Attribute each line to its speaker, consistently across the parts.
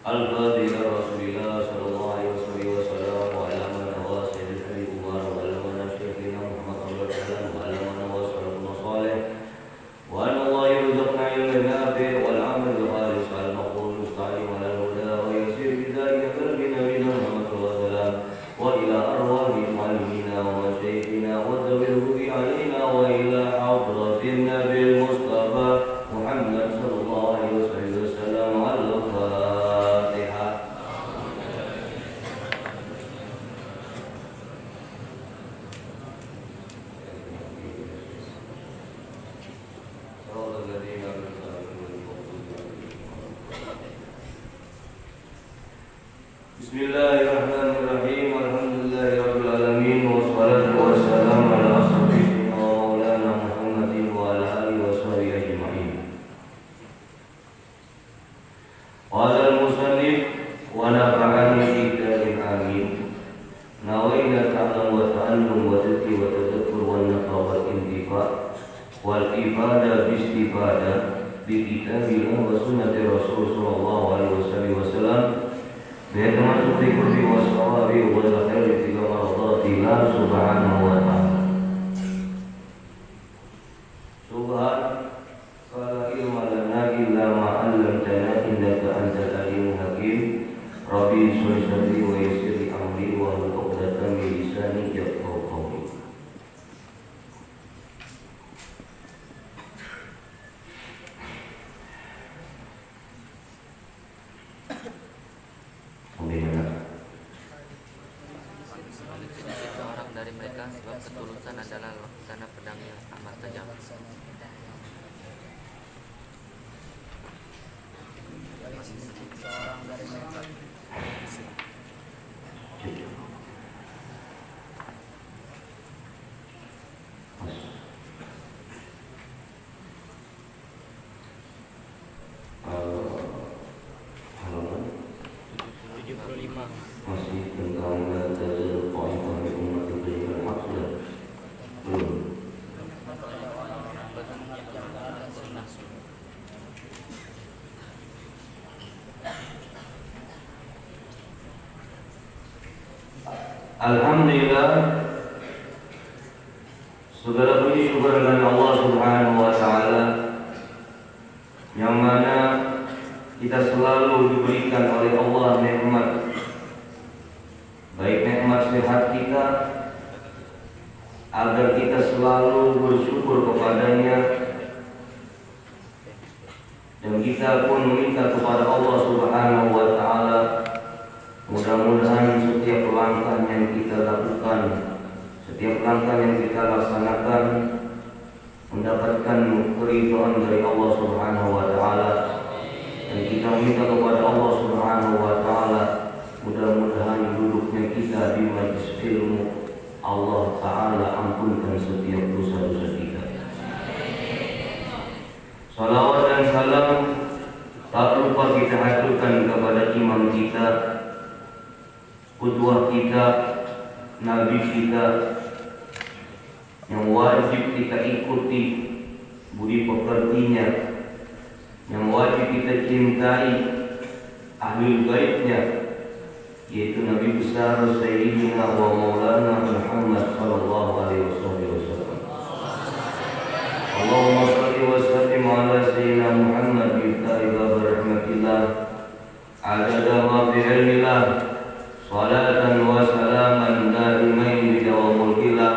Speaker 1: Al-Fatihah Rasulillah sallallahu alaihi wasallam wa ala man wa sayyidina Umar wa ala man asyrafina Muhammad sallallahu wa ala man wa sallallahu salih wa an Allah yurzuqna ilman nafi' wal amal khalis wal maqbul mustaqim wa al huda wa yasir bidayah qalbi nabiyina Muhammad sallallahu alaihi wasallam wa ila arwahi muallimina wa masyayikhina wa dawil bi alaina wa ila hadratin nabil mustafa Muhammad sallallahu alaihi wasallam al-Fatihah. Bismillahirrahmanirrahim. Alhamdulillahirabbil alamin wassalatu wassalamu ala asyrafil maulana Muhammadin wa ala alihi washabihi ajma'in. Qala al-musannif wa nafa'ani bi kalim amin. Nawaitu ta'lam wa ta'allum wa tadhkir wa tadhakkur wa nafa wal intifa' wal ifadah bi istifadah bi kitabillah wa sunnati Rasul sallallahu alaihi wasallam. Termasuk di kursi wassawabi wal khairi fi maradatillah subhanahu wa ta'ala. Subhan fala ilma lana illa ma 'allamtana innaka antal alimul hakim. Rabbi sholli sadri wa yassir li amri wa hlul 'uqdatam min lisani yafqahu qawli.
Speaker 2: Seorang dari mereka sebab ketulusan adalah laksana pedang yang amat tajam. Seorang dari mereka
Speaker 1: halaman
Speaker 2: 75.
Speaker 1: masih tentang tazarruq qa'iman bi ummatil bayyinah maksud belum. Alhamdulillah, segala puji syukur bagi Allah Subhanahu wa taala yang mana kita selalu diberikan oleh Allah nikmat, baik nikmat sehat kita, agar kita selalu bersyukur kepadanya, dan kita pun meminta kepada Allah Subhanahu wa taala mudah-mudahan setiap langkah yang kita lakukan, setiap langkah yang kita laksanakan mendapatkan keridhaan dari Allah Subhanahu wa taala, dan kita minta kepada Allah Subhanahu wa taala mudah-mudahan duduknya kita di majlis ilmu Allah taala ampunkan setiap dosa-dosa kita. Salawat dan salam tak lupa kita haturkan kepada imam kita, qudwah kita, nabi kita, yang wajib kita ikuti budi pekertinya, yang wajib kita cintai ahli baitnya, yaitu Nabi besar Sayyidina wa Maulana Muhammad sallallahu alaihi wasallam. Allahumma shalli wa sallim ala Sayyidina Muhammad bifta'i bab rahmatillah adada ma bi ilmillah salatan wa salaman daimain bi dawamul ilah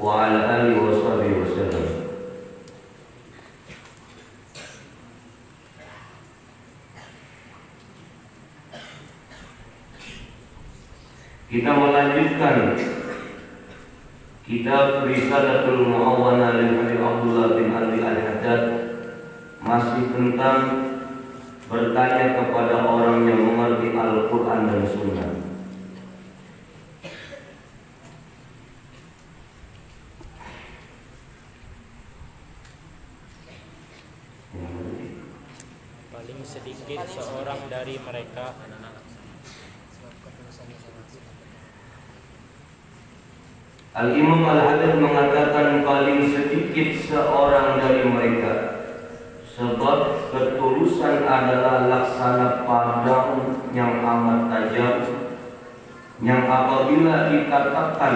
Speaker 1: wa ala alihi wa sahbihi wasallam. Kita melanjutkan kitab Risalatul Mu'awwana lil Habib Abdullah bin Ali Al-Haddad, masih tentang bertanya kepada orang yang mengerti Al-Quran dan Sunnah.
Speaker 3: Paling sedikit seorang dari mereka
Speaker 1: Al-Imam Al-Haddad mengatakan paling sedikit seorang dari mereka, sebab ketulusan adalah laksana padang yang amat tajam, yang apabila dikatakan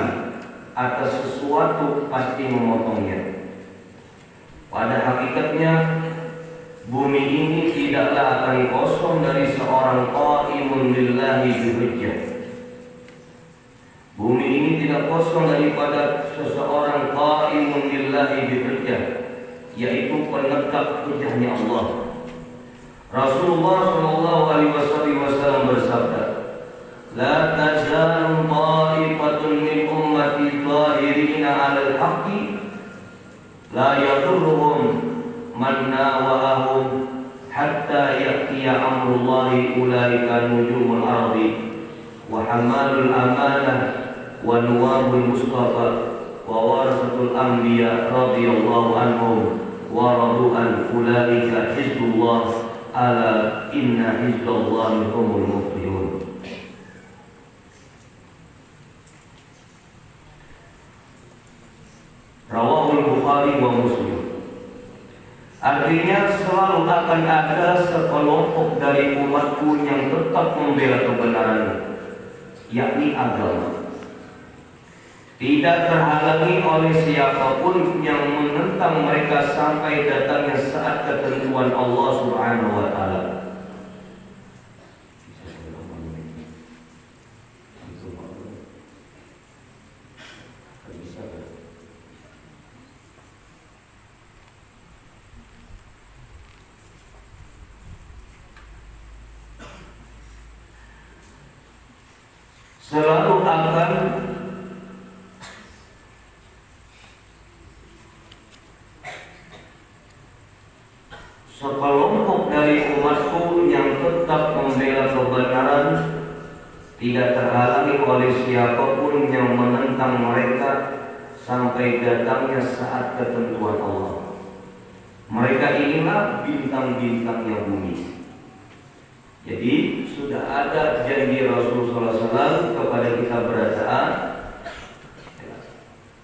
Speaker 1: atas sesuatu pasti memotongnya. Pada hakikatnya bumi ini tidaklah akan kosong dari seorang qaimun lillahi bihujjah. Bumi ini tidak kosong daripada seseorang qaimun lillahi bihujjah, yaitu penegak hujahnya Allah. Rasulullah sallallahu alaihi wasallam bersabda, "La tazalu ta'ifatun min ummati zahirina 'alal haqqi la yadurruhum man nawahum hatta ya'tiya amrullahi ulaika nujumul ardi wa hamalul amanah wa nuwabul mustafa wa warasatul anbiya radhiyallahu anhum wa radu'an ulaika hizbullah ala inna hizballahi humul muflihun." Rawahul Bukhari wa Muslim. Artinya selalu akan ada sekelompok dari umatku yang tetap membela kebenaran, yakni agama, tidak terhalangi oleh siapapun yang menentang mereka sampai datangnya saat ketentuan Allah Subhanahu wa taala. selalu akan sekelompok dari umatku yang tetap membela kebenaran, tidak terhalangi oleh siapapun yang menentang mereka sampai datangnya saat ketentuan Allah. Mereka inilah bintang-bintangnya bumi. Jadi sudah ada janji Rasulullah SAW kepada kita berataan,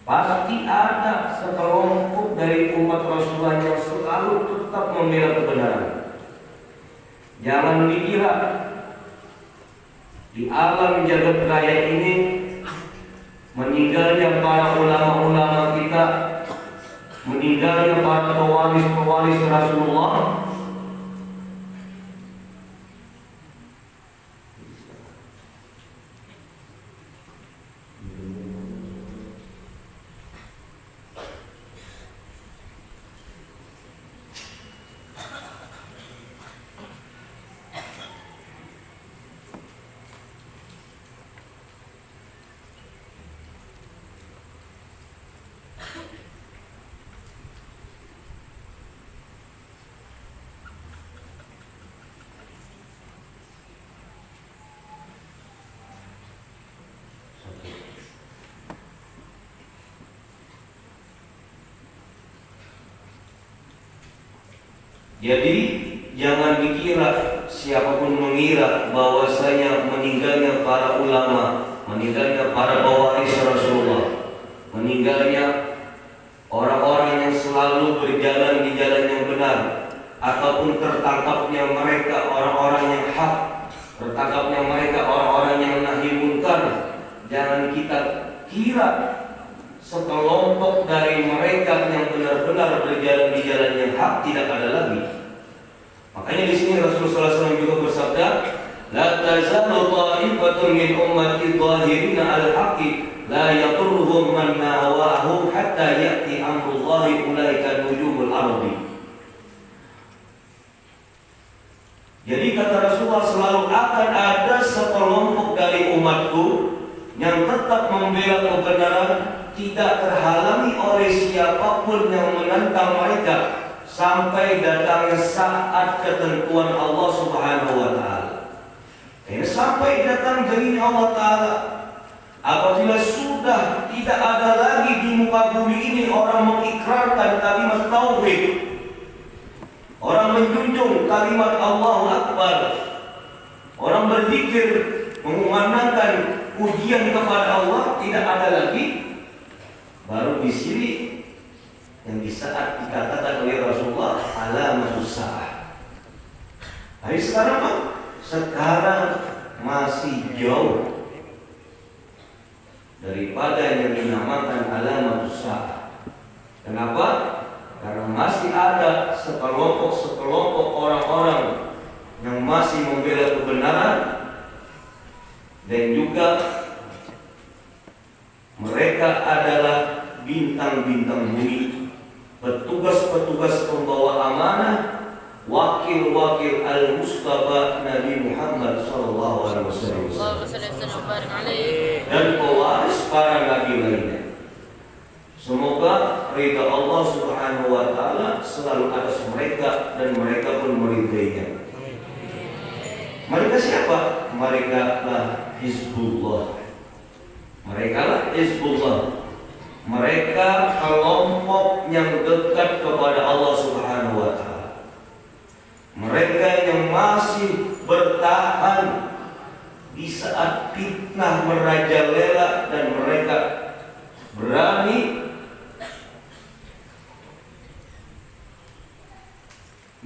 Speaker 1: pasti ada sekelompok dari umat Rasulullah yang selalu tetap membela kebenaran. Jangan dikira di alam jagat raya ini meninggalnya para ulama-ulama kita, meninggalnya para pewaris-pewaris Rasulullah, jadi jangan dikira, siapapun mengira bahwasanya meninggalnya para ulama, meninggalnya para pewaris Rasulullah, meninggalnya orang-orang yang selalu berjalan di jalan yang benar, ataupun tertangkapnya mereka orang-orang yang hak, tertangkapnya mereka orang-orang yang nahi munkar, jangan kita kira sekelompok dari mereka yang benar-benar berjalan di jalan yang hak tidak ada lagi. Makanya di sini Rasulullah SAW juga bersabda, la tazalu ta'ifatun min ummati dhahirina al-haqqi la yadurruhum man nawahum hatta ya'ti amrullahi ulaika nujumul ardi. Jadi kata Rasulullah, selalu akan ada sekelompok dari umatku yang tetap membela kebenaran, tidak terhalangi oleh siapapun yang menentang mereka sampai datangnya saat ketentuan Allah Subhanahu wa taala. Sampai datang janji Allah taala, apabila sudah tidak ada lagi di muka bumi ini orang mengikrarkan kalimat tauhid, orang menjunjung kalimat Allahu Akbar, orang berzikir mengumandangkan pujian kepada Allah, tidak ada lagi. Baru di sini yang di saat dikatakan oleh Rasulullah alamatus sa'ah. Tapi sekarang Pak, sekarang masih jauh daripada yang dinamakan alamatus sa'ah. Kenapa? Karena masih ada sekelompok orang-orang yang masih membela kebenaran, dan juga mereka adalah bintang-bintang bumi, petugas-petugas pembawa amanah, wakil-wakil al-Mustafa Nabi Muhammad SAW, dan pewaris para nabi lainnya. Semoga ridha Allah Subhanahu wa taala selalu atas mereka dan mereka pun meridainya. Mereka siapa? Mereka lah Hizbullah. Mereka lah Hizbullah. Mereka kelompok yang dekat kepada Allah Subhanahu wa taala. Mereka yang masih bertahan di saat fitnah merajalela, dan mereka berani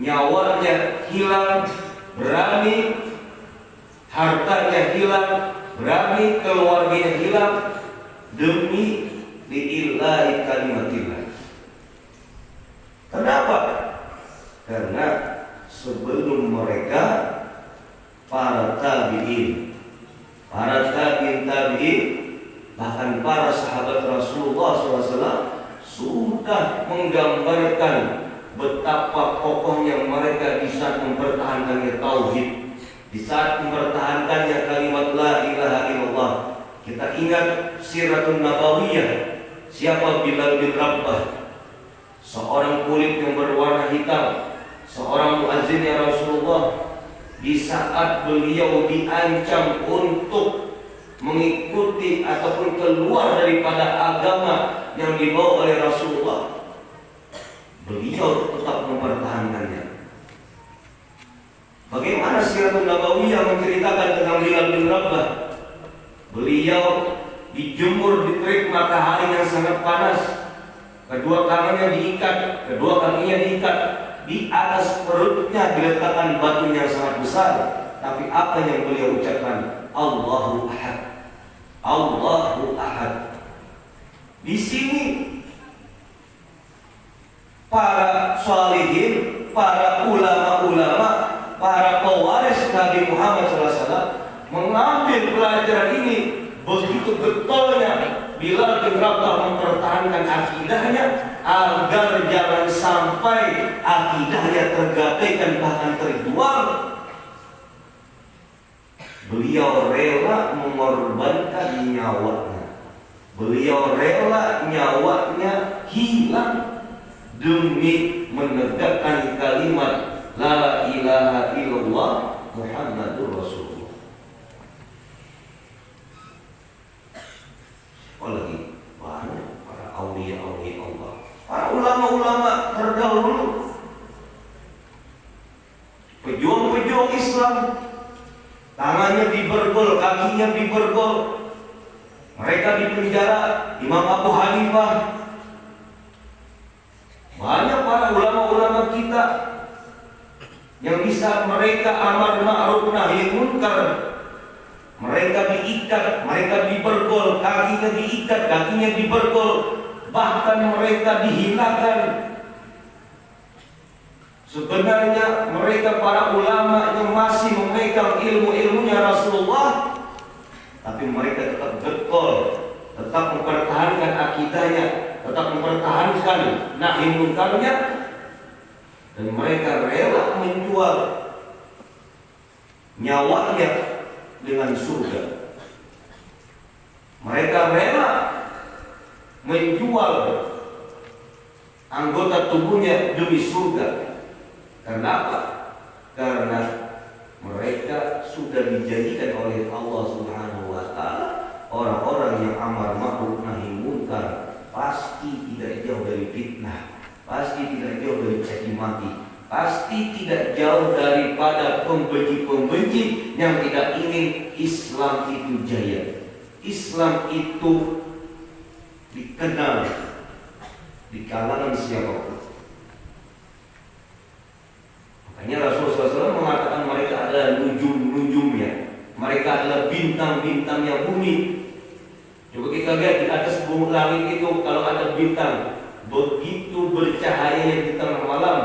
Speaker 1: nyawanya hilang, berani hartanya hilang, berani keluarganya hilang demi lillahi kalimatillah. Kenapa? Karena sebelum mereka para tabi'in, bahkan para sahabat Rasulullah SAW sudah menggambarkan betapa kokohnya mereka di saat mempertahankannya tauhid, di saat mempertahankannya kalimat la ilaha illallah, Kita ingat Siratun Nabawiyah. Siapa Bilal bin Rabah? Seorang kulit yang berwarna hitam, seorang muazzinnya Rasulullah. Di saat beliau diancam untuk mengikuti ataupun keluar daripada agama yang dibawa oleh Rasulullah, beliau tetap mempertahankannya. Bagaimana Siratun Nabawiyah menceritakan tentang Bilal bin Rabah? Beliau dijemur di terik matahari yang sangat panas. Kedua tangannya diikat, kedua kakinya diikat. Di atas perutnya diletakkan batu yang sangat besar. Tapi apa yang beliau ucapkan? Allahu Ahad. Allahu Ahad. Di sini para sholihin, para ulama-ulama, para pewaris Nabi Muhammad SAW mengambil pelajaran ini. Begitu getolnya Bilal bin Rabah mempertahankan akidahnya agar jangan sampai akidahnya tergadaikan bahkan terjual. Beliau rela mengorbankan nyawanya. Beliau rela nyawanya hilang demi menegakkan kalimat La ilaha illallah Muhammadur Rasulullah. Apalagi banyak para aulia-aulia Allah, para ulama-ulama terdahulu, pejuang-pejuang Islam, tangannya diborgol, kakinya diborgol, mereka dipenjara. Imam Abu Hanifah, banyak para ulama-ulama kita yang bisa mereka amar ma'ruf nahi munkar. Mereka diikat, mereka diborgol, kakinya diikat, kakinya diborgol, bahkan mereka dihinakan. Sebenarnya mereka para ulama yang masih memegang ilmu-ilmunya Rasulullah, tapi mereka tetap getol, tetap mempertahankan akidahnya, tetap mempertahankan nahi munkarnya, dan mereka rela menjual nyawanya dengan surga. Mereka rela menjual anggota tubuhnya demi surga. Karena apa? Karena mereka sudah dijadikan oleh Allah Subhanahu wa taala orang-orang yang amar ma'ruf nahi munkar, pasti tidak jauh dari fitnah, pasti tidak jauh dari caci maki, pasti tidak jauh daripada pembenci-pembenci yang tidak ingin Islam itu jaya. Islam itu dikenal di kalangan siapapun. Makanya Rasulullah SAW mengatakan mereka adalah nujum-nujumnya, mereka adalah bintang-bintangnya bumi. Coba kita lihat di atas bumi langit itu, kalau ada bintang begitu bercahaya di tengah malam,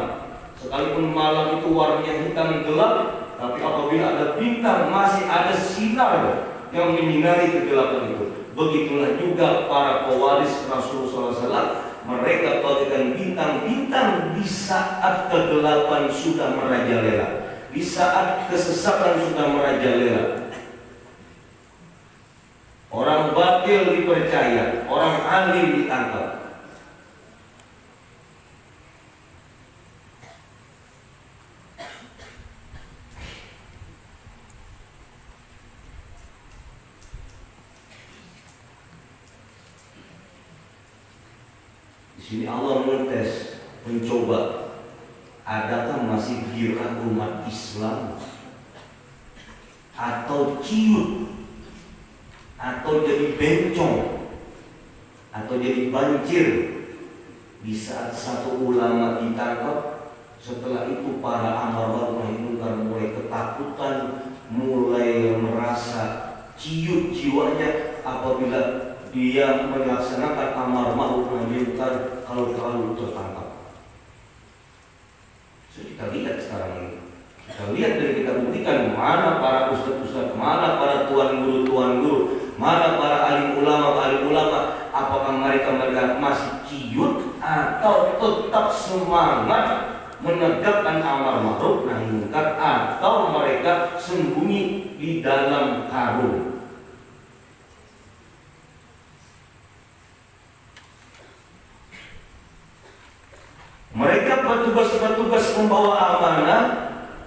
Speaker 1: sekalipun malam itu warnanya hitam gelap, tapi apabila ada bintang masih ada sinar yang menyinari kegelapan itu. Begitulah juga para pewaris Rasulullah SAW, mereka bagaikan bintang-bintang di saat kegelapan sudah merajalela, di saat kesesatan sudah merajalela. Orang batil dipercaya, orang alim ditangkap. Di sini Allah mengetes, mencoba, adakah masih gairah umat Islam atau ciut, atau jadi bencong, atau jadi banjir di saat satu ulama ditangkap. Setelah itu para amar ma'ruf nahi munkar mulai ketakutan, mulai merasa ciut jiwanya apabila dia melaksanakan amar ma'ruf nahi munkar kalau terlalu tertangkap. So, kita lihat sekarang ini, kita lihat dan kita buktikan mana para ustaz-ustaz, mana para tuan guru, mana para alim ulama, apakah mereka masih ciut atau tetap semangat menegakkan amar ma'ruf nahi munkar, atau mereka sembunyi di dalam karung. pembawa amanah,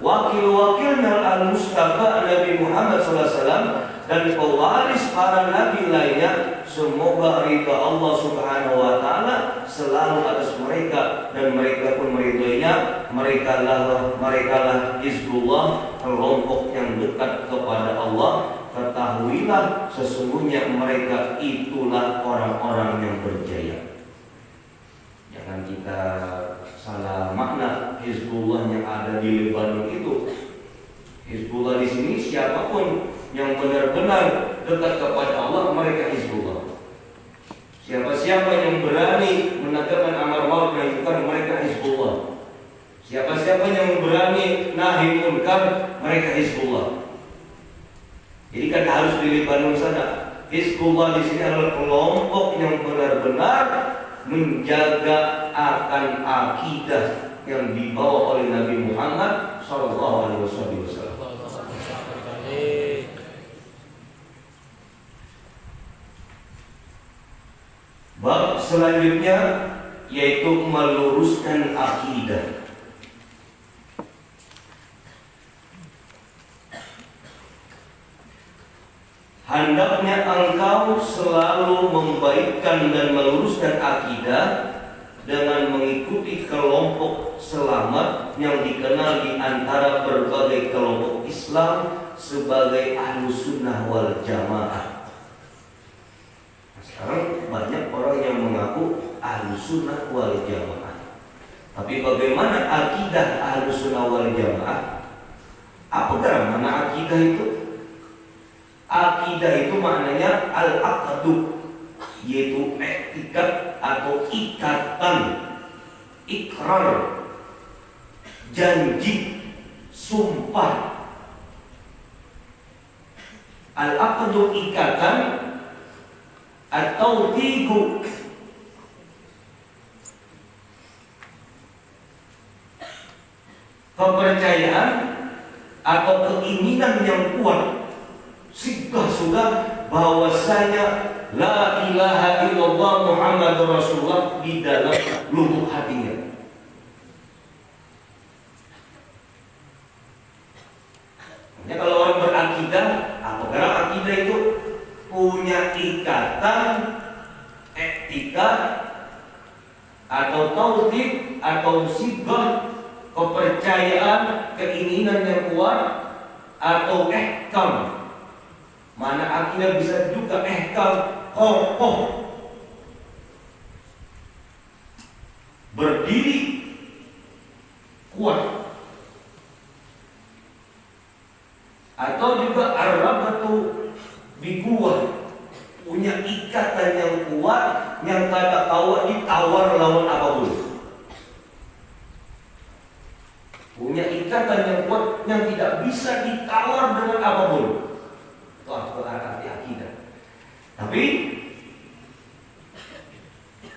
Speaker 1: wakil-wakilnya al-Mustafa Nabi Muhammad SAW dan pewaris para nabi lainnya, semoga ridha Allah Subhanahu wa taala selalu atas mereka dan mereka pun meridhoinya. Mereka lah Hizbullah, kelompok yang dekat kepada Allah. Ketahuilah sesungguhnya mereka itulah orang-orang yang berjaya. Jangan kita salah makna Hizbullah yang ada di Lebanon itu. Hizbullah di sini siapapun yang benar-benar dekat kepada Allah, mereka Hizbullah. Siapa-siapa yang berani menegakkan amar ma'ruf nahi munkar, mereka Hizbullah. Siapa-siapa yang berani nahi munkar, mereka Hizbullah. Jadi kan harus di Lebanon sana. Hizbullah di sini adalah kelompok yang benar-benar menjaga akan akidah yang dibawa oleh Nabi Muhammad SAW. Bab selanjutnya yaitu meluruskan akidah. Hendaknya engkau selalu membaikkan dan meluruskan akidah dengan mengikuti kelompok selamat yang dikenal di antara berbagai kelompok Islam sebagai Ahlus Sunnah wal Jamaah. Sekarang banyak orang yang mengaku Ahlus Sunnah wal Jamaah, tapi bagaimana akidah Ahlus Sunnah wal Jamaah? Apa mana akidah itu? Akidah itu maknanya al-aqdu, yaitu etikat atau ikatan, ikrar, janji, sumpah. Al-aqdu ikatan atau tigu, kepercayaan atau keinginan yang kuat. Sudah bahwasanya la ilaha illallah Muhammadur Rasulullah di dalam lubuk hatinya. Makanya kalau orang berakidah, apakah akidah itu punya ikatan, etika atau tauhid atau sigah, kepercayaan, keinginan yang kuat atau ihkam. Mana akidah bisa juga ihkam, kokoh, berdiri, kuat. Atau juga ar-rabatu bikuwah, punya ikatan yang kuat yang kada kawa ditawar lawan apapun. Punya ikatan yang kuat yang tidak bisa ditawar dengan apapun. Itu arti akidah. Tapi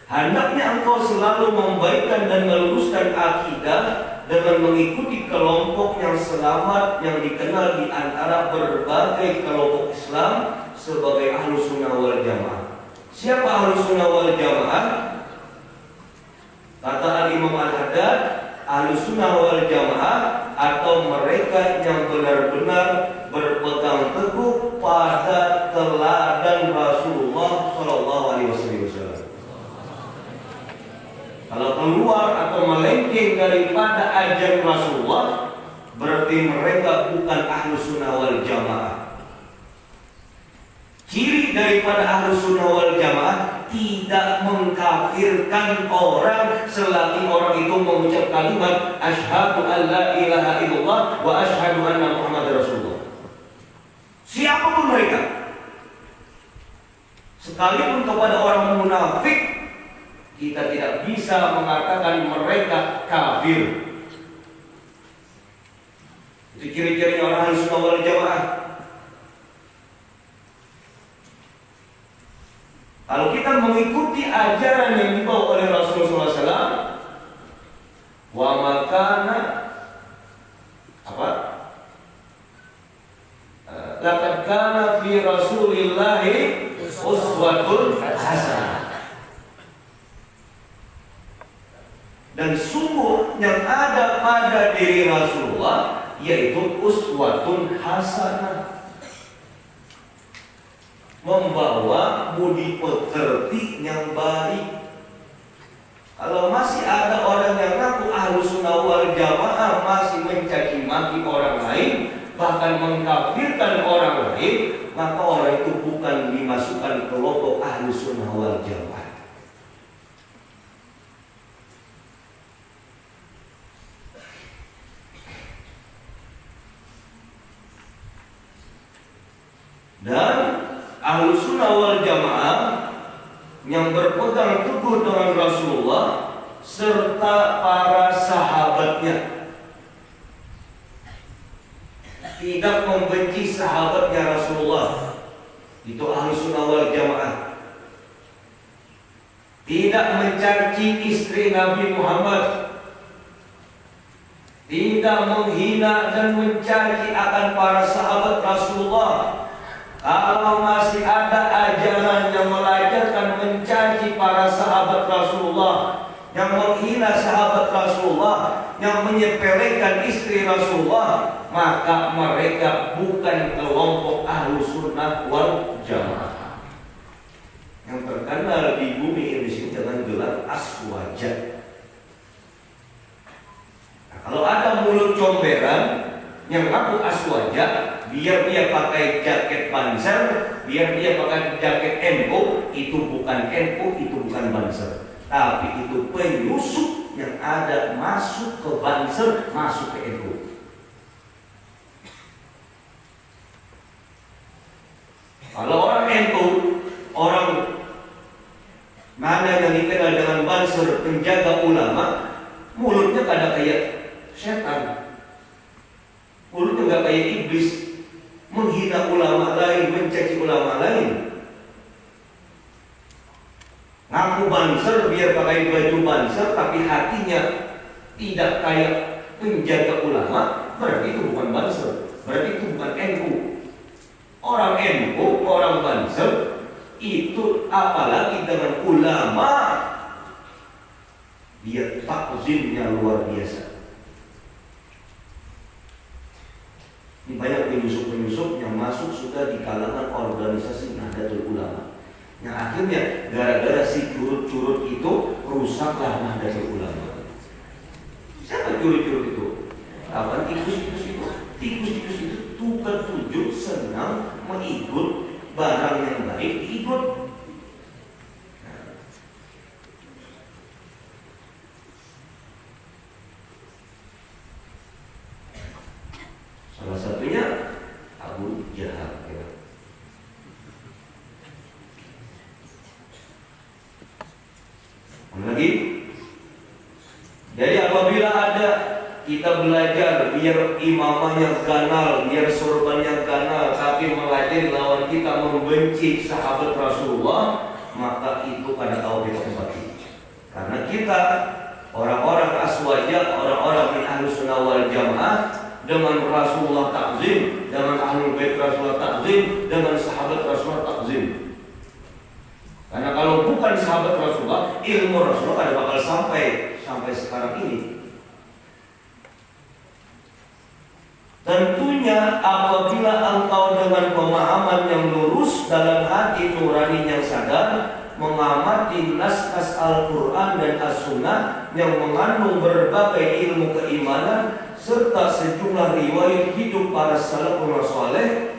Speaker 1: hendaknya engkau selalu membaikkan dan meluruskan akidah dengan mengikuti kelompok yang selamat yang dikenal di antara berbagai kelompok Islam sebagai Ahlus Sunnah wal Jamaah. Siapa Ahlus Sunnah wal Jamaah? Kata Al-Imam Al-Haddad, Ahlus Sunnah wal Jamaah atau mereka yang benar-benar berpegang teguh pada teladan Rasulullah SAW. Kalau keluar atau melenceng daripada ajaran Rasulullah, berarti mereka bukan Ahlus Sunnah wal Jamaah. Ciri daripada Ahlus Sunnah wal Jamaah tidak mengkafirkan orang selagi orang itu mengucap kalimat asyhadu an la ilaha illallah wa asyhadu anna Muhammadar Rasulullah. Siapapun mereka, sekalipun kepada orang munafik, kita tidak bisa mengatakan mereka kafir. Itu ciri-ciri orang Ahlus Sunnah wal Jamaah. Kalau kita mengikuti ajaran yang dibawa oleh Rasulullah SAW, wa makana apa? Laqad kana fi Rasulillahi uswatun hasanah. Dan sungguh yang ada pada uswatun hasanah, membawa budi pekerti yang baik. Kalau masih ada orang yang ngaku Ahlus Sunnah wal Jamaah masih mencaci maki orang lain, bahkan mengkafirkan orang lain, maka orang itu bukan dimasukkan ke kelompok Ahlus Sunnah wal Jamaah. Dan Ahlus Sunnah wal Jamaah yang berpegang teguh dengan Rasulullah serta para sahabatnya, tidak membenci sahabatnya Rasulullah, itu Ahlus Sunnah wal Jamaah. Tidak mencaci istri Nabi Muhammad, tidak menghina dan mencaci akan para sahabat Rasulullah. Kalau masih ada ajaran yang mengajarkan mencaci para sahabat Rasulullah, yang menghina sahabat Rasulullah, yang menyepelekan istri Rasulullah, maka mereka bukan kelompok Ahlus Sunnah wal Jamaah yang terkenal di bumi Indonesia dengan gelar Aswaja. Nah, kalau ada mulut comberan yang ngaku Aswaja, biar dia pakai jaket Banser, biar dia pakai jaket NU, itu bukan NU, itu bukan Banser, tapi itu penyusup yang ada masuk ke Banser, masuk ke NU. Kalau orang NU, orang mana yang dikenal dengan Banser, penjaga ulama, mulutnya kadang kayak setan, mulutnya nggak kayak iblis, menghina ulama lain, mencaci ulama lain. Ngaku Banser biar pakai baju Banser, tapi hatinya tidak kayak penjaga ulama, berarti itu bukan Banser, berarti itu bukan NU. Orang NU, orang Banser itu apalagi dengan ulama, dia takzimnya luar biasa. Ini banyak penyusup-penyusup yang masuk sudah di kalangan organisasi Nahdlatul Ulama, yang akhirnya gara-gara si curut-curut itu rusaklah Nahdlatul Ulama. Siapa curut-curut itu? Kapan tikus-tikus itu? Tikus-tikus itu tukar tujuh senang mengikut barang yang baik, diikut. Salah satunya Abu Jahal. Lagi, jadi apabila ada kita belajar biar imamahnya ganal, biar sorbannya ganal, tapi melatih lawan kita membenci sahabat Rasulullah, maka itu pada awal kita kembali. Karena kita orang-orang Aswaja, orang-orang min Ahlus Sunnah wal Jamaah, dengan Rasulullah takzim, dengan Ahlul Bait Rasulullah takzim, dengan sahabat Rasulullah takzim. Karena kalau bukan sahabat Rasulullah, ilmu Rasulullah tidak bakal sampai sekarang ini. Tentunya apabila engkau dengan pemahaman yang lurus dalam hati nurani yang sadar mengamati nas-nas Al-Quran dan As-Sunnah yang mengandung berbagai ilmu keimanan serta sejumlah riwayat hidup para salafun saleh,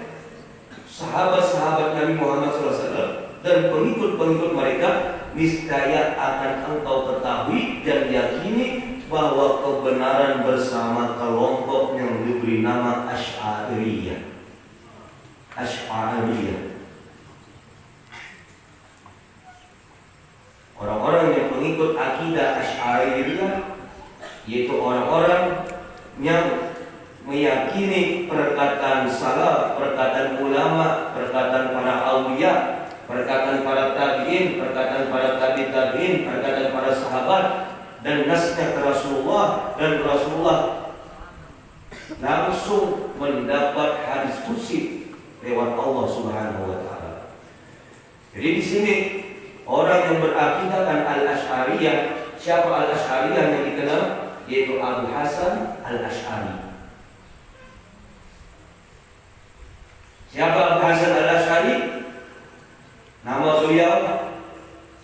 Speaker 1: sahabat-sahabat Nabi Muhammad SAW dan pengikut-pengikut mereka, niscaya akan engkau ketahui dan yakini bahwa kebenaran bersama kelompok yang diberi nama Asy'ariyah. Asy'ariyah. Orang-orang yang pengikut akidah Asy'ariyah yaitu orang-orang yang meyakini perkataan salaf, perkataan ulama, perkataan para auliya, perkataan para tabi'in, perkataan para tabi'in, perkataan para sahabat, dan nasnya ke Rasulullah, dan Rasulullah langsung mendapat hadis qudsi lewat Allah Subhanahu wa taala. Jadi di sini orang yang berakidahkan Al-Asy'ariyah, siapa Al-Asy'ariyah yang dikenal? Yaitu Abu Hasan Al-Asy'ari. Siapa Abu Hasan al-Asy'ari? Nama beliau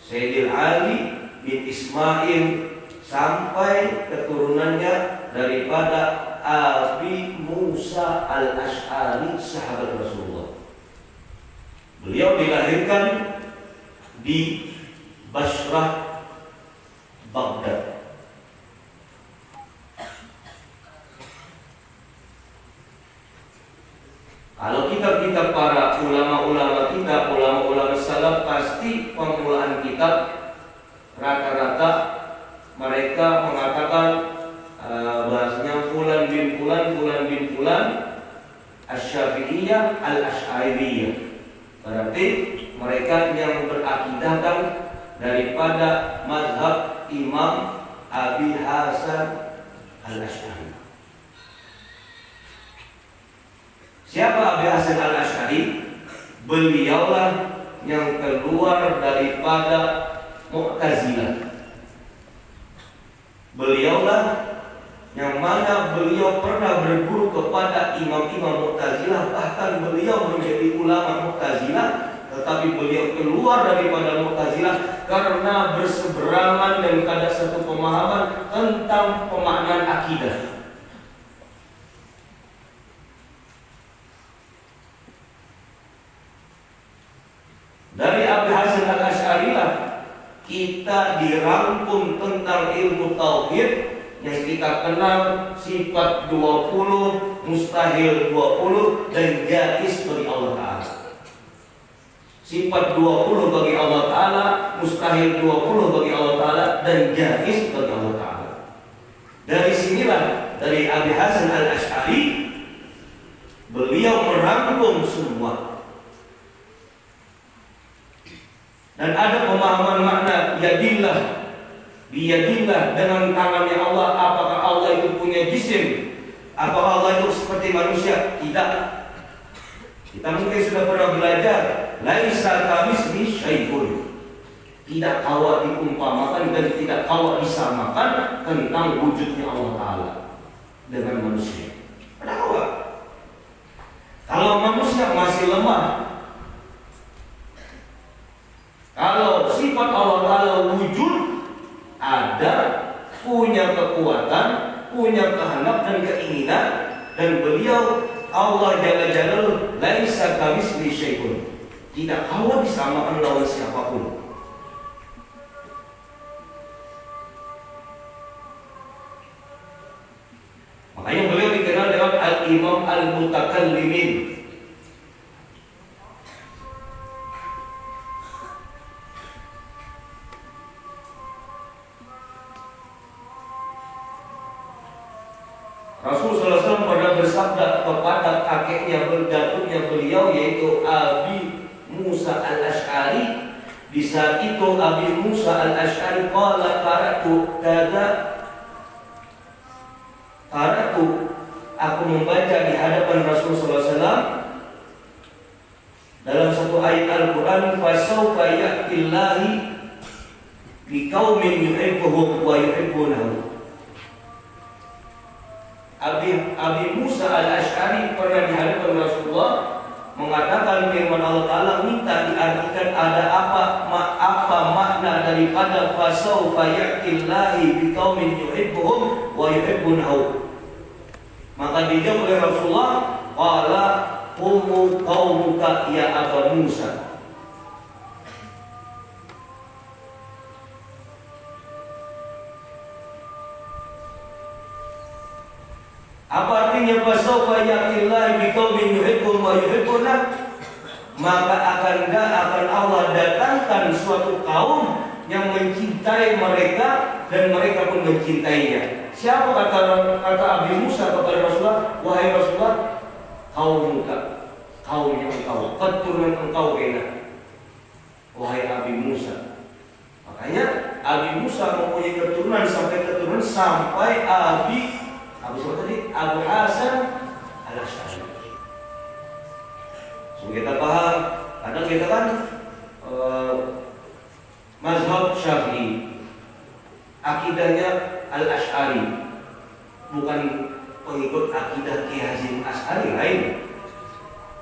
Speaker 1: Sayyidil Ali bin Ismail, sampai keturunannya daripada Abi Musa al-Asy'ari, sahabat Rasulullah. Beliau dilahirkan di Basrah, Baghdad. Kalau kitab-kitab para ulama-ulama kita, ulama-ulama salaf, pasti pemulaan kitab rata-rata mereka mengatakan bahasanya fulan bin fulan, fulan bin fulan, asy-Syafi'iyah, al-Asy'ariyah. Berarti mereka yang berakidahkan daripada mazhab Imam Abi Hasan al-Asy'ari. Siapa Abi Hasan al-Asy'ari? Beliaulah yang keluar daripada Mu'tazilah. Beliaulah yang mana beliau pernah berguru kepada imam-imam Mu'tazilah, bahkan beliau menjadi ulama Mu'tazilah, tetapi beliau keluar daripada Mu'tazilah karena berseberangan dan ada satu pemahaman tentang pemaknaan akidah. Dari Abi Hasan al-Asy'ari lah kita dirangkum tentang ilmu tauhid yang kita kenal sifat 20, mustahil 20, dan jaiz bagi Allah Ta'ala. Sifat 20 bagi Allah Ta'ala, mustahil 20 bagi Allah Ta'ala, dan jaiz bagi Allah Ta'ala. Dari sinilah, dari Abi Hasan al-Asy'ari, beliau merangkum semua. Dan ada pemahaman makna yadillah, biyadillah, dengan tangannya Allah. Apakah Allah itu punya jisim? Apakah Allah itu seperti manusia? Tidak. Kita mungkin sudah pernah belajar, laisa kamitslihi syai'un. Tidak kawat diumpamakan dan tidak kawat disamakan tentang wujudnya Allah Ta'ala dengan manusia. Ada kawat. Kalau manusia masih lemah, kalau sifat Allah Ta'ala wujud, ada, punya kekuatan, punya kehendak dan keinginan, dan beliau Allah Jalla Jalaluhu laisa kamitslihi syai'un. Tidak kawat disamakan lawan siapapun. Makanya beliau dikenal dengan Al-Imam Al-Mutakallimin. Rasulullah SAW pernah bersabda kepada kakeknya, berdatuknya beliau, yaitu Abi Musa al-Asy'ari. Di saat itu Abi Musa al-Asy'ari qala qara'tu aku membaca di hadapan Rasulullah SAW dalam satu ayat Al-Quran, fasawfa ya'tillahi biqaumin yuhibbuhum wa yuhibbunahu. Abi Musa al-Asy'ari pernah di hadapan Rasulullah mengatakan firman Allah Ta'ala, minta diartikan ada apa makna daripada fasawfa ya'tillahi biqaumin yuhibbuhum wa yuhibbunahu. Maka dijawab oleh Rasulullah, qala hum qaumuka ya Aba Musa. Apa artinya fasawfa ya'tillahi biqaumin yuhibbuhum wa yuhibbuna? Maka akan Allah datangkan suatu kaum yang mencintai mereka dan mereka pun mencintainya. Siapa kata Abi Musa kepada Rasulullah, wahai Rasulullah, kaummuka, kaumnya engkau, keturunan engkau enak, wahai Abi Musa. Makanya Abi Musa mempunyai keturunan sampai Abu Hasan al-Asy'ari. So kita paham, kadang kita kan mazhab Syafi'i, akidahnya al-Asy'ari, bukan pengikut akidah Ki Hasyim Asy'ari lain.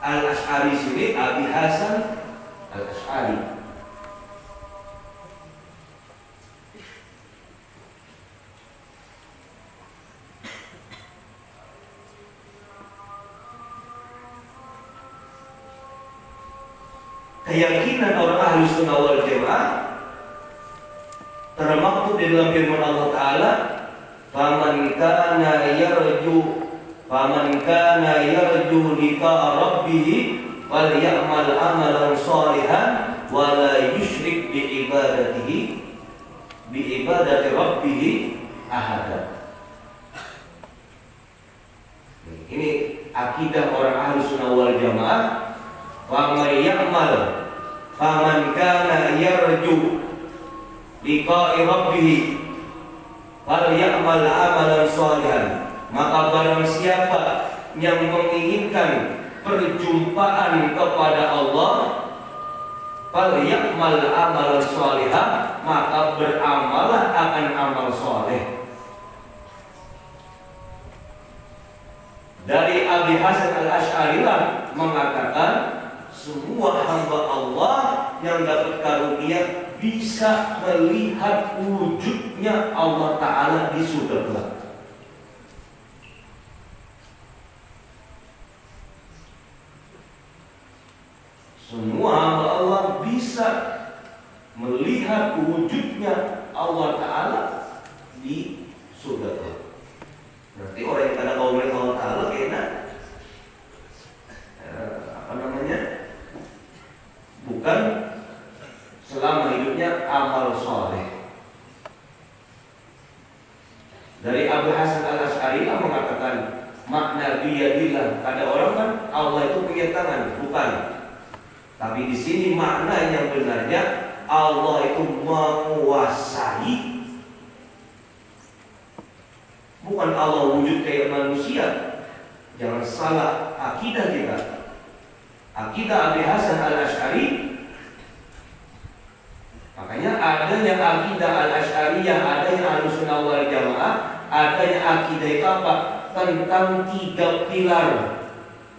Speaker 1: Al-Asy'ari sini Abi Hasan Al-Asy'ari. Keyakinan orang ahli sunnah wal jamaah termaktub di dalam firman Allah Ta'ala, faman kana yarju liqa'a rabbih falyamal amalan shalihan wa la yusyrik bi ibadati rabbih ahada. Ini akidah orang ahli sunnah wal jamaah. Faman kana yarju liqa'i rabbih falyamal amalan shalihan. Maka barang siapa yang menginginkan perjumpaan kepada Allah, falyamal amalan shalihan, maka beramalah akan amal saleh. Dari Abi Hasan Al-Asy'ari mengatakan, semua hamba Allah yang dapat karunia bisa melihat wujudnya Allah Ta'ala di surga kelak. Semua hamba Allah bisa melihat wujudnya Allah Ta'ala di surga kelak. Berarti orang yang pada kau melihat Allah Ta'ala kena bukan selama hidupnya amal soleh. Dari Abu Hasan Al-Asy'ari mengatakan makna biyadillah. Ada orang kan Allah itu punya tangan, bukan. Tapi di sini makna yang benarnya Allah itu menguasai. Bukan Allah wujud kayak manusia. Jangan salah akidah kita. Akidah Abi Hasan Al-Asy'ari, makanya adanya akidah Al-Asy'ariyah, adanya Ahlussunnah wal Jamaah, adanya akidah itu apa? Tentang 3 pilar: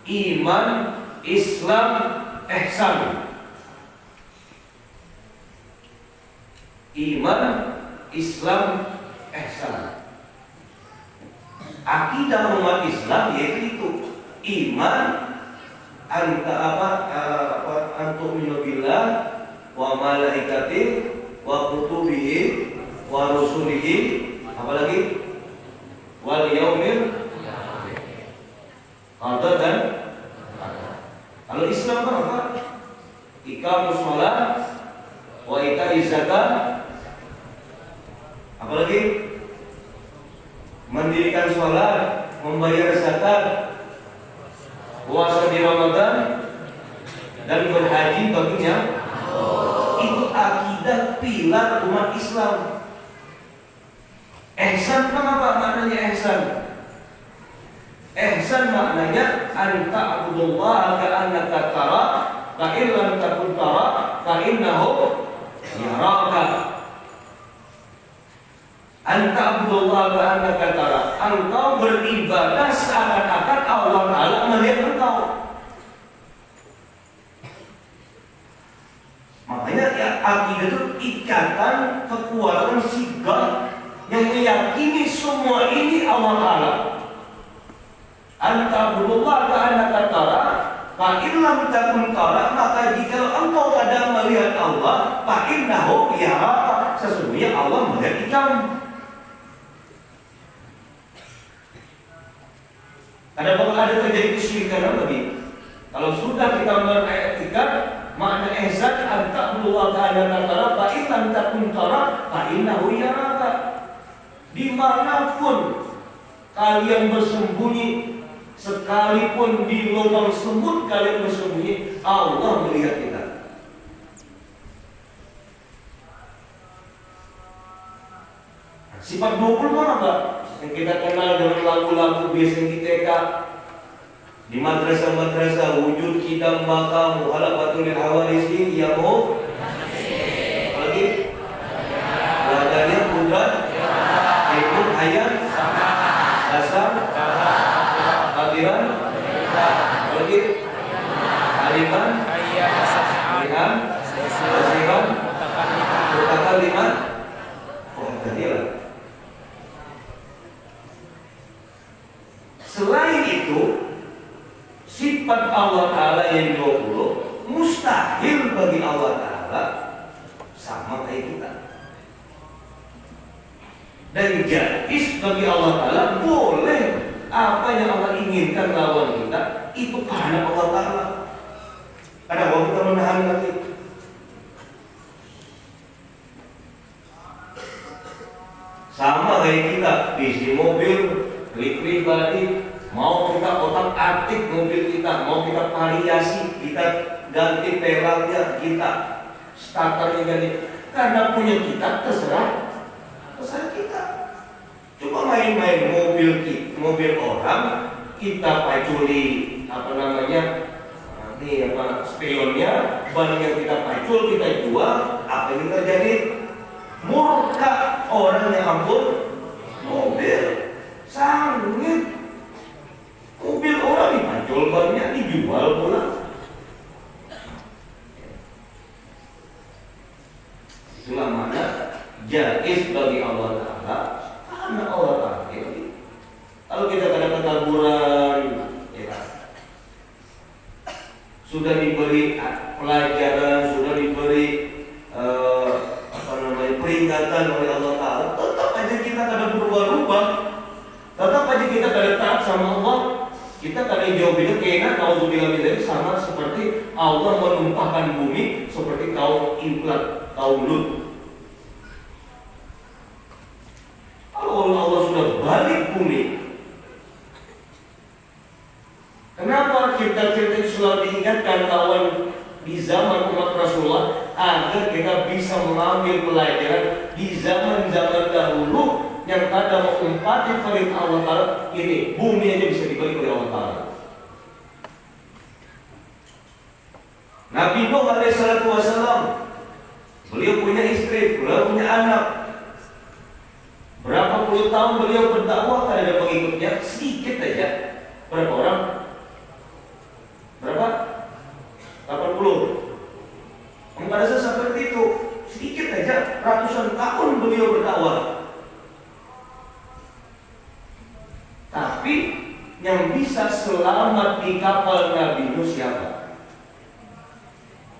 Speaker 1: iman, Islam, ihsan. Iman, Islam, ihsan. Akidah umat Islam yaitu itu iman, antu'minu billah wa malaikatihi wa kutubihi wa rusulihi, apalagi wal yaumil qadar dan kalau Islam kan apa? Iqamus shalah wa ita'iz zakat, apalagi mendirikan sholat, membayar zakat, puasa di Ramadan, dan berhaji baginya. Itu akidah pilar umat Islam. Ihsan kan apa maknanya ihsan? Ihsan maknanya anta abudullah ka'annaka tara fa in lam takun tara fa innahu yaraka. Anta abudullah ka'annaka tara, engkau beribadah seakan-akan Allah Ta'ala melihat engkau. Makanya ya, akidah itu ikatan kekuatan sigap yang meyakini semua ini Allah Ta'ala. Anta abudullah ka'annaka tara fa in lam takun tara, maka jika engkau kadang melihat Allah, fa innahu yaraka, sesungguhnya Allah melihat kamu. Ada terjadi kesyirikan lagi. Kalau sudah kita mengiktikad makna ihsan, anta abudullah ka'annaka tara fa in lam takun tara fa innahu yaraka. Dimanapun kalian bersembunyi, sekalipun di lubang semut kalian bersembunyi, Allah melihat kita. Sifat 20 mana Pak? Yang kita kenal dengan lagu-lagu biasa di TK, di madrasah-madrasah, wujud kidam maka muhalafatul hawarisi yamu, apalagi wadahnya kudrat ikut hayat dasar hadiran, apalagi Aliman,
Speaker 3: hayya sam'an,
Speaker 1: Aliman, Basiran, Mutakalliman. Oh, gantilah. Selain itu, sifat Allah Ta'ala yang 20 mustahil bagi Allah Ta'ala sama kayak kita. Dan jais bagi Allah Ta'ala boleh apa yang Allah inginkan lawan kita itu karena Allah Ta'ala. Karena kalau kita menahan hati, sama kayak kita isi mobil, klik-klik balik, mau kita otak atik mobil kita, mau kita variasi, kita ganti pelaknya, kita starternya ganti. Karena punya kita terserah kita. Cuma main-main mobil orang, kita paculi spionnya, ban yang kita pacul, kita jual, apa yang terjadi? Murka orang yang ampun mobil sangit, mobil orang dipacul, bannya dijual pula. Itulah mana jais bagi Allah Ta'ala karena Allah Ta'ala. Kalau kita ada ketaburan, ya, sudah diberi pelajaran, sudah diberi peringatan oleh Allah Ta'ala, tetap aja kita kadang berubah-ubah, tetap aja kita kadang taat sama Allah, kita kadang jauh beda kena nauzubillah min sama seperti Allah menumpahkan bumi seperti kaum Iklat, kaum Lut. Kalau Allah sudah balik bumi, kenapa cerita-cerita itu selalu diingatkan kawan di zaman umat Rasulullah agar kita bisa mengambil pelajaran di zaman-zaman dahulu yang kadang mengumpati perintah Allah Ta'ala ini bumi aja bisa dibalik oleh Allah Ta'ala. Nabi Nuh alaihissalatu wassalam, beliau punya istri, beliau punya anak. Berapa puluh tahun beliau berdakwah, kan ada pengikutnya sedikit aja. Berapa orang? Berapa? 80. Pada saat seperti itu sedikit aja, ratusan tahun beliau berdakwah. Tapi yang bisa selamat di kapal Nabi Nuh siapa?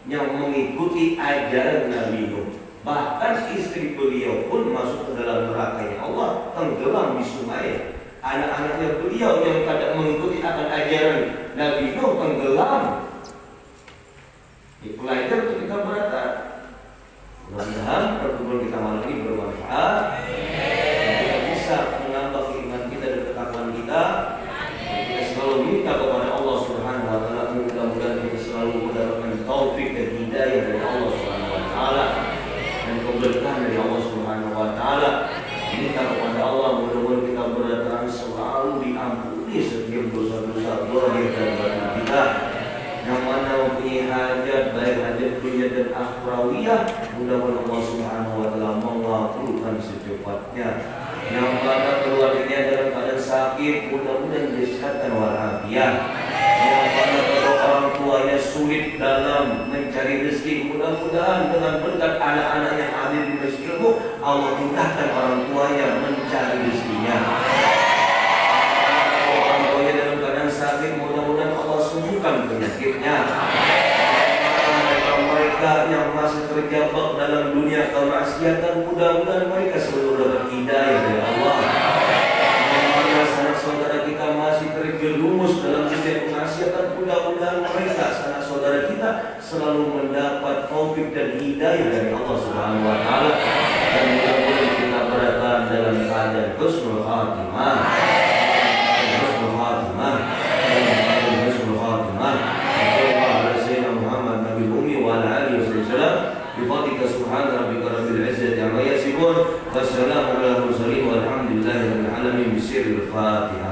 Speaker 1: Yang mengikuti ajaran Nabi Nuh. Bahkan istri beliau pun masuk ke dalam nerakanya Allah, tenggelam di sungai. Anak-anaknya beliau yang tidak mengikuti akan ajaran Nabi Nuh tenggelam. Pelajar untuk kita berata. Mudah-mudahan pertemuan kita malam ini bermanfaat. Kita bisa menambah iman kita dan ketakwaan kita. Kita selalu minta kepada Allah Subhanahu Wa Taala, mudah-mudahan kita selalu mendapatkan taufik dan hidayah dari Allah Subhanahu Wa Taala dan keberkahan dari Allah Subhanahu Wa Taala. Minta kepada Allah mudah-mudahan kita berata selalu diampuni setiap dosa-dosa zahir dan batin kita. Yang mana mempunyai hajat, baik hajat dunia dan akhrawiyah, mudah-mudahan Allah Subhanahu Wa Taala mengabulkan secepatnya. Yang mana keluarganya dalam keadaan sakit, mudah-mudahan disehatkan walafiat. Yang mana kalau orang tuanya sulit dalam mencari rezeki, mudah-mudahan dengan berkat anak-anak yang ada di masjid ilmu, Allah mudahkan orang tuanya mencari rezekinya. Orang tuanya dalam keadaan sakit, mudah-mudahan Allah sembuhkan penyakitnya. Mereka yang masih terjebak dalam dunia kemaksiatan, mudah-mudahan mereka selalu dapat hidayah dari Allah. Yang mana sanak saudara kita masih terjerumus dalam dunia kemaksiatan, mudah-mudahan mereka sanak saudara kita selalu mendapat taufik dan hidayah dari Allah Subhanahu Wa Taala. Dan mudah-mudahan kita berada dalam keadaan husnul khatimah. Husnul khatimah. Husnul khatimah. بفضلك سبحان ربك رب العزة عما يصفون والسلام على المرسلين والحمد لله رب العالمين بسر الفاتحة.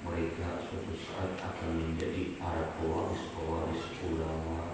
Speaker 1: Mereka suatu saat akan menjadi para pewaris-pewaris ulama